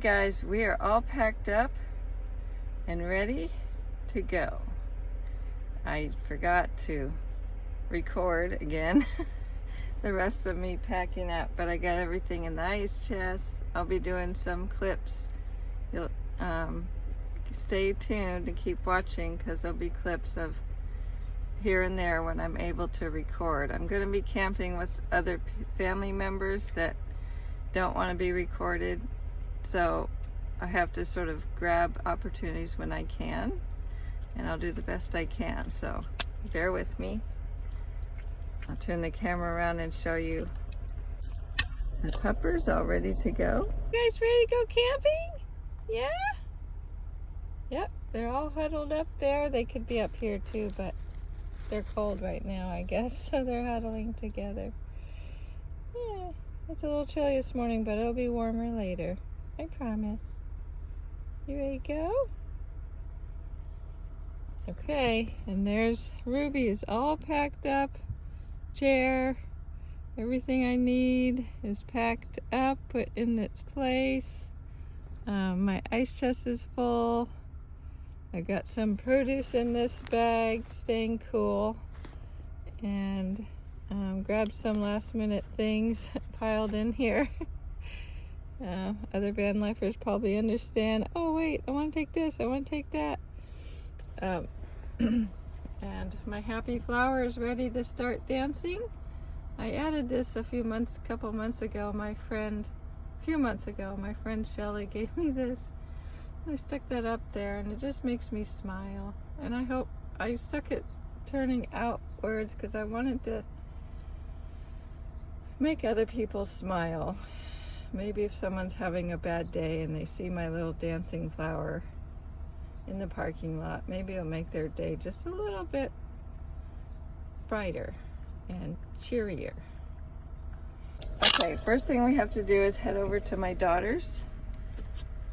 guys, we are all packed up and ready to go. I forgot to record again the rest of me packing up, but I got everything in the ice chest. I'll be doing some clips. You'll stay tuned and keep watching, because there'll be clips of here and there when I'm able to record. I'm going to be camping with other family members that don't want to be recorded, so I have to sort of grab opportunities when I can, and I'll do the best I can, so bear with me. I'll turn the camera around and show you the puppers all ready to go. You guys ready to go camping? Yeah? Yep, they're all huddled up there. They could be up here too, but they're cold right now, I guess, so they're huddling together. Yeah, it's a little chilly this morning, but it'll be warmer later. I promise. You ready to go? Okay, and there's Ruby is all packed up. Chair, everything I need is packed up, put in its place. My ice chest is full. I got some produce in this bag, staying cool, and grabbed some last minute things piled in here. Other van lifers probably understand, oh wait, I want to take this, I want to take that. And my happy flower is ready to start dancing. I added this couple months ago. My friend Shelly gave me this. I stuck that up there, and it just makes me smile. And I stuck it turning outwards because I wanted to make other people smile. Maybe if someone's having a bad day and they see my little dancing flower in the parking lot, maybe it'll make their day just a little bit brighter and cheerier. Okay, first thing we have to do is head over to my daughter's,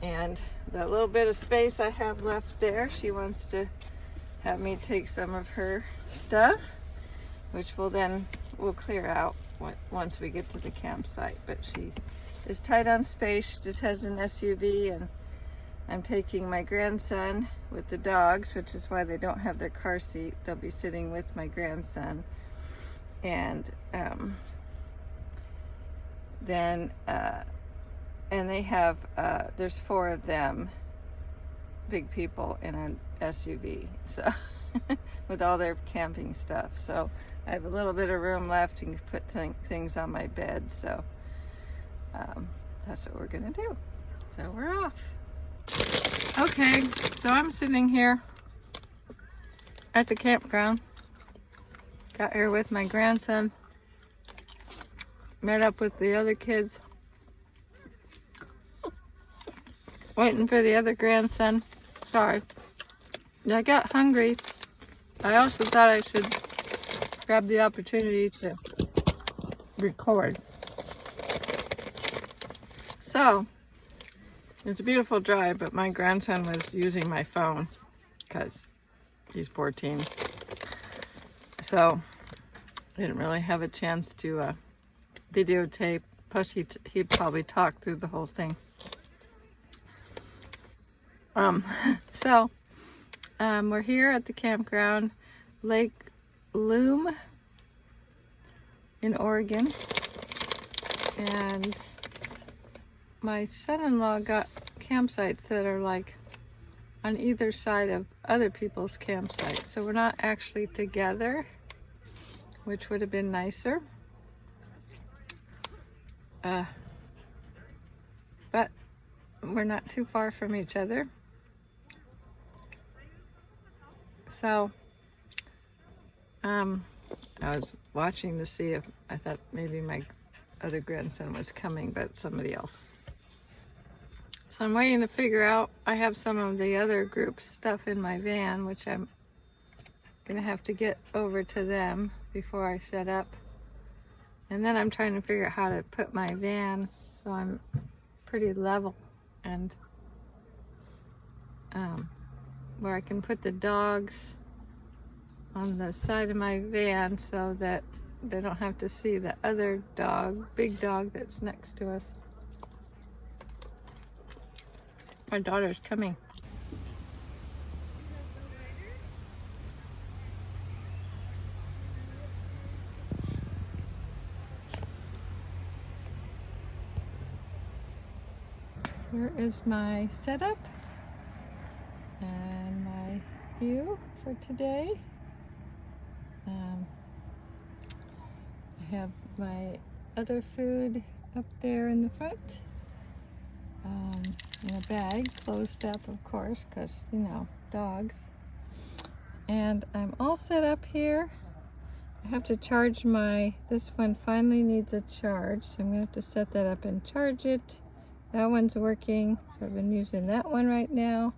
and the little bit of space I have left there, she wants to have me take some of her stuff, which we'll clear out once we get to the campsite. But she is tight on space. She just has an SUV, and I'm taking my grandson with the dogs, which is why they don't have their car seat. They'll be sitting with my grandson. And they have, there's 4 of them, big people, in an SUV, so with all their camping stuff. So I have a little bit of room left and put things on my bed, so that's what we're gonna do. So we're off. Okay, so I'm sitting here at the campground. Got here with my grandson. Met up with the other kids. Waiting for the other grandson. Sorry. I got hungry. I also thought I should grab the opportunity to record. So, it's a beautiful drive, but my grandson was using my phone because he's 14. So, I didn't really have a chance to videotape. Plus, he probably talked through the whole thing. We're here at the campground, Lake Loom in Oregon, and my son-in-law got campsites that are like on either side of other people's campsites, so we're not actually together, which would have been nicer. But we're not too far from each other. So, I was watching to see if I thought maybe my other grandson was coming, but somebody else. So I'm waiting to figure out. I have some of the other group's stuff in my van, which I'm gonna have to get over to them before I set up. And then I'm trying to figure out how to put my van so I'm pretty level, and where I can put the dogs on the side of my van so that they don't have to see the other dog, big dog that's next to us. My daughter's coming. Here is my setup and my view for today. I have my other food up there in the front in a bag, closed up of course, because you know, dogs. And I'm all set up here. I have to charge this one finally needs a charge, so I'm gonna have to set that up and charge it. That one's working, so I've been using that one right now.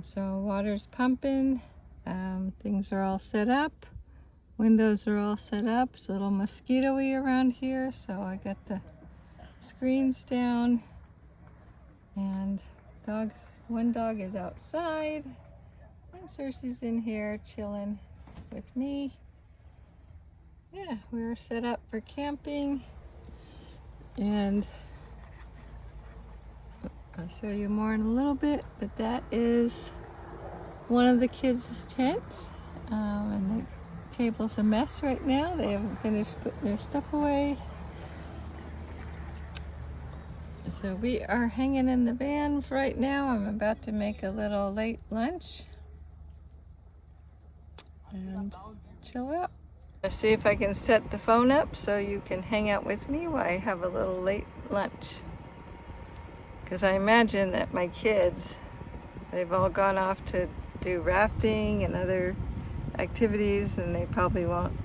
So water's pumping, things are all set up. Windows are all set up. It's a little mosquito-y around here, so I got the screens down. And one dog is outside, and Cersei's in here chilling with me. Yeah, we're set up for camping, and I'll show you more in a little bit, but that is one of the kids' tents, and the table's a mess right now. They haven't finished putting their stuff away. So we are hanging in the van right now. I'm about to make a little late lunch and chill out. Let's see if I can set the phone up so you can hang out with me while I have a little late lunch. Because I imagine that my kids, they've all gone off to do rafting and other activities, and they probably won't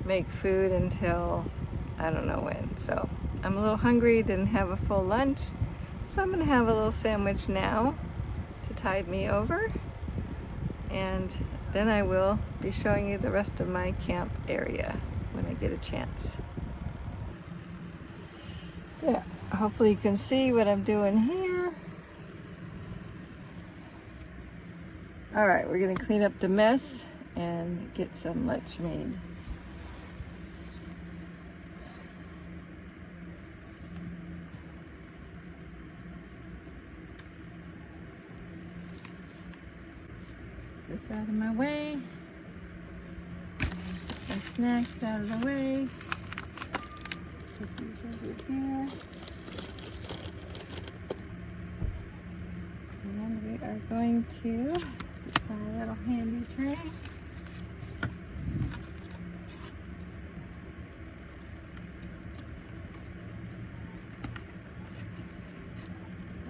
make food until I don't know when. So I'm a little hungry, didn't have a full lunch, so I'm gonna have a little sandwich now to tide me over, and then I will be showing you the rest of my camp area when I get a chance. Yeah, hopefully you can see what I'm doing here. All right, we're gonna clean up the mess and get some lunch made. This out of my way. Get my snacks out of the way. Put these over here. And we are going to get my little handy tray.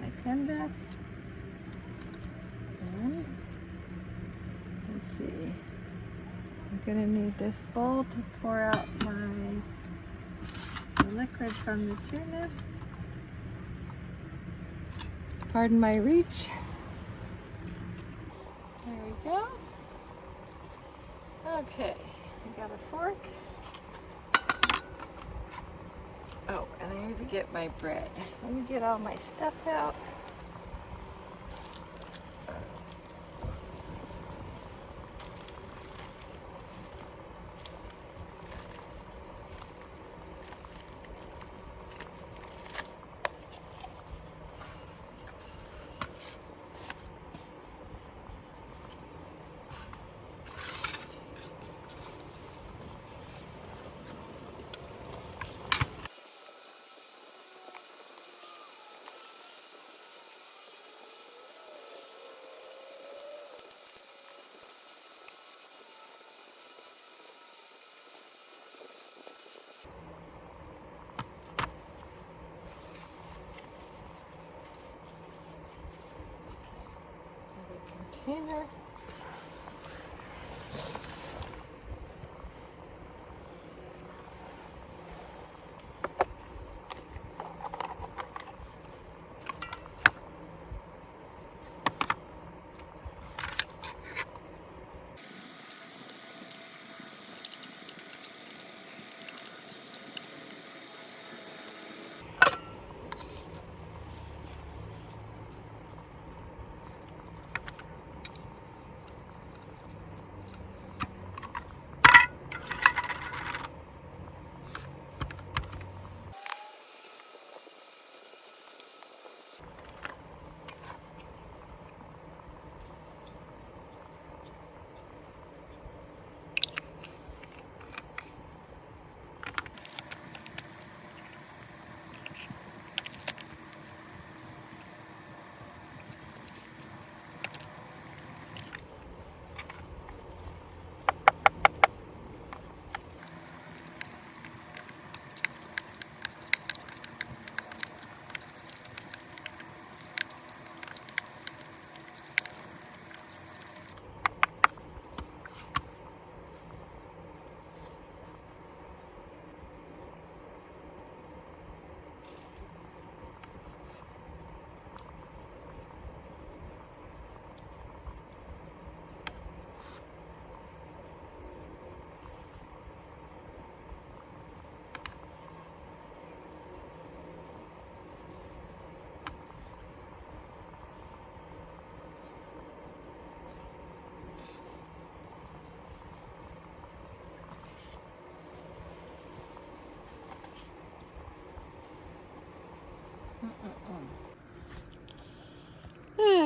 My fender. And let's see. I'm gonna need this bowl to pour out the liquid from the tuna. Pardon my reach. There we go. Okay, I got a fork. Oh, and I need to get my bread. Let me get all my stuff out.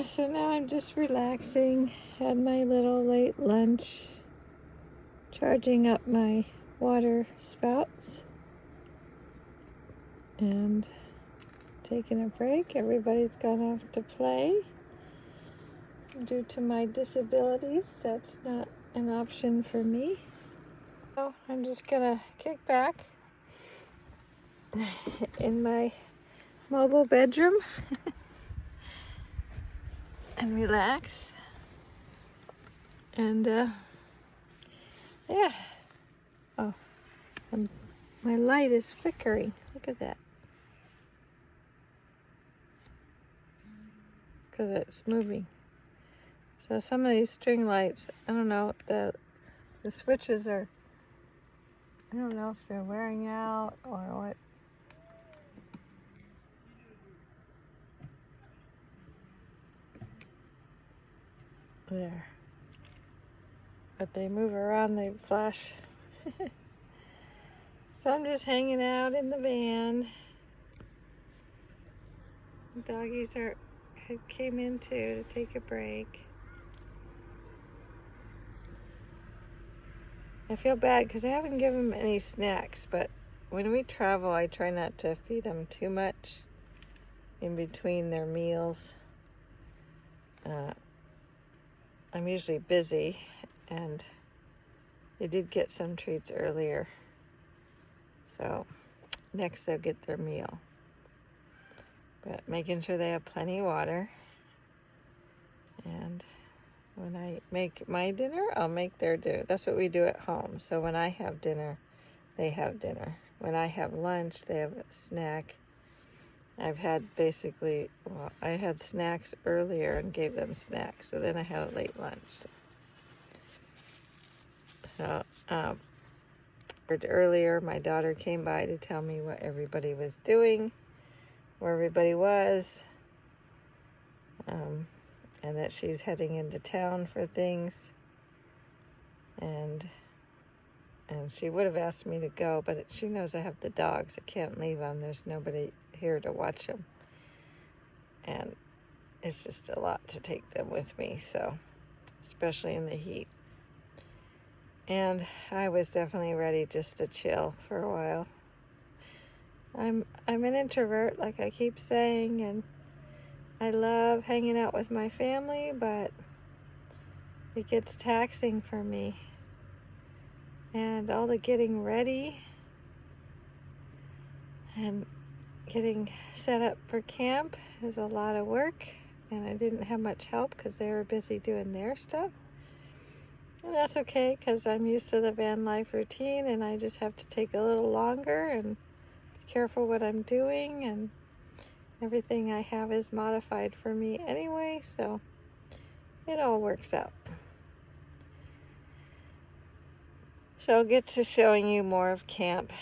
So now I'm just relaxing. Had my little late lunch, charging up my water spouts, and taking a break. Everybody's gone off to play. Due to my disabilities, that's not an option for me. So I'm just gonna kick back in my mobile bedroom and relax. And yeah. Oh, my light is flickering. Look at that. Because it's moving. So some of these string lights, I don't know, the switches are, I don't know if they're wearing out or what. There. But they move around, they flash. So I'm just hanging out in the van. The doggies came in too to take a break. I feel bad because I haven't given them any snacks, but when we travel, I try not to feed them too much in between their meals. I'm usually busy, and they did get some treats earlier. So next they'll get their meal. But making sure they have plenty of water. And when I make my dinner, I'll make their dinner. That's what we do at home. So when I have dinner, they have dinner. When I have lunch, they have a snack. I've had I had snacks earlier and gave them snacks. So then I had a late lunch. So earlier, my daughter came by to tell me what everybody was doing, where everybody was, and that she's heading into town for things. And she would have asked me to go, but she knows I have the dogs. I can't leave them. There's nobody here to watch them. And it's just a lot to take them with me, so, especially in the heat. And I was definitely ready just to chill for a while. I'm an introvert, like I keep saying, and I love hanging out with my family, but it gets taxing for me. And all the getting ready and getting set up for camp is a lot of work, and I didn't have much help because they were busy doing their stuff. And that's okay, because I'm used to the van life routine, and I just have to take a little longer and be careful what I'm doing, and everything I have is modified for me anyway, so it all works out. So I'll get to showing you more of camp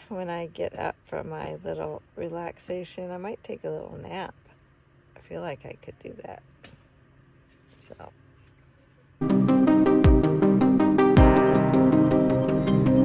when I get up from my little relaxation. I might take a little nap. I feel like I could do that. So